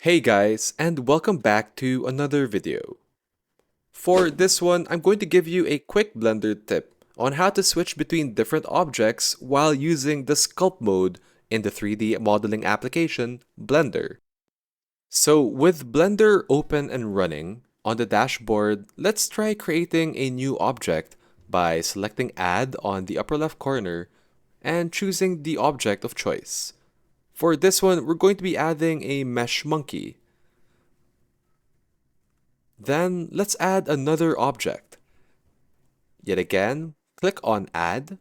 Hey guys, and welcome back to another video. For this one, I'm going to give you a quick Blender tip on how to switch between different objects while using the Sculpt mode in the 3D modeling application, Blender. So with Blender open and running, on the dashboard, let's try creating a new object by selecting Add on the upper left corner and choosing the object of choice. For this one, we're going to be adding a mesh monkey. Then let's add another object. Yet again, click on Add,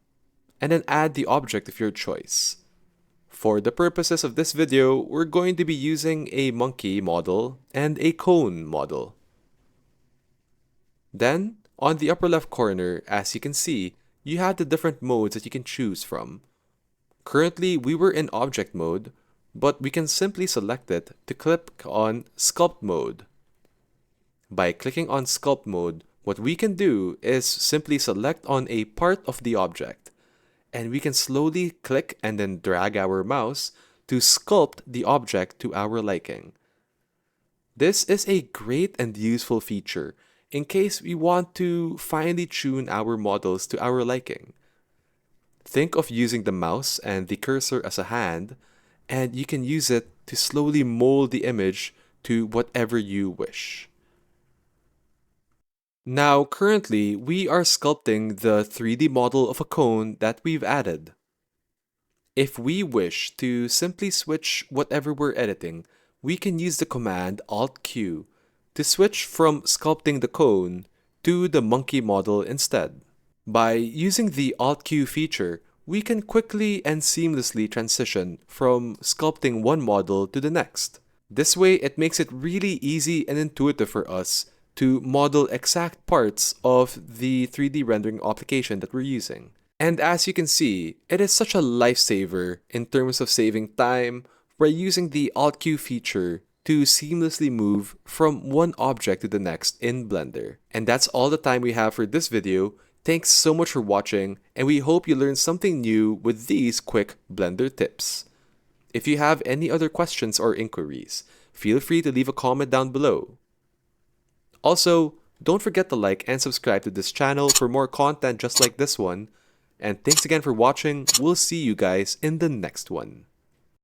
and then add the object of your choice. For the purposes of this video, we're going to be using a monkey model and a cone model. Then, on the upper left corner, as you can see, you have the different modes that you can choose from. Currently, we were in object mode, but we can simply select it to click on Sculpt mode. By clicking on Sculpt mode, what we can do is simply select on a part of the object, and we can slowly click and then drag our mouse to sculpt the object to our liking. This is a great and useful feature in case we want to finely tune our models to our liking. Think of using the mouse and the cursor as a hand, and you can use it to slowly mold the image to whatever you wish. Now, currently, we are sculpting the 3D model of a cone that we've added. If we wish to simply switch whatever we're editing, we can use the command Alt-Q to switch from sculpting the cone to the monkey model instead. By using the Alt-Q feature, we can quickly and seamlessly transition from sculpting one model to the next. This way, it makes it really easy and intuitive for us to model exact parts of the 3D rendering application that we're using. And as you can see, it is such a lifesaver in terms of saving time by using the Alt-Q feature to seamlessly move from one object to the next in Blender. And that's all the time we have for this video. Thanks so much for watching, and we hope you learned something new with these quick Blender tips. If you have any other questions or inquiries, feel free to leave a comment down below. Also, don't forget to like and subscribe to this channel for more content just like this one. And thanks again for watching. We'll see you guys in the next one.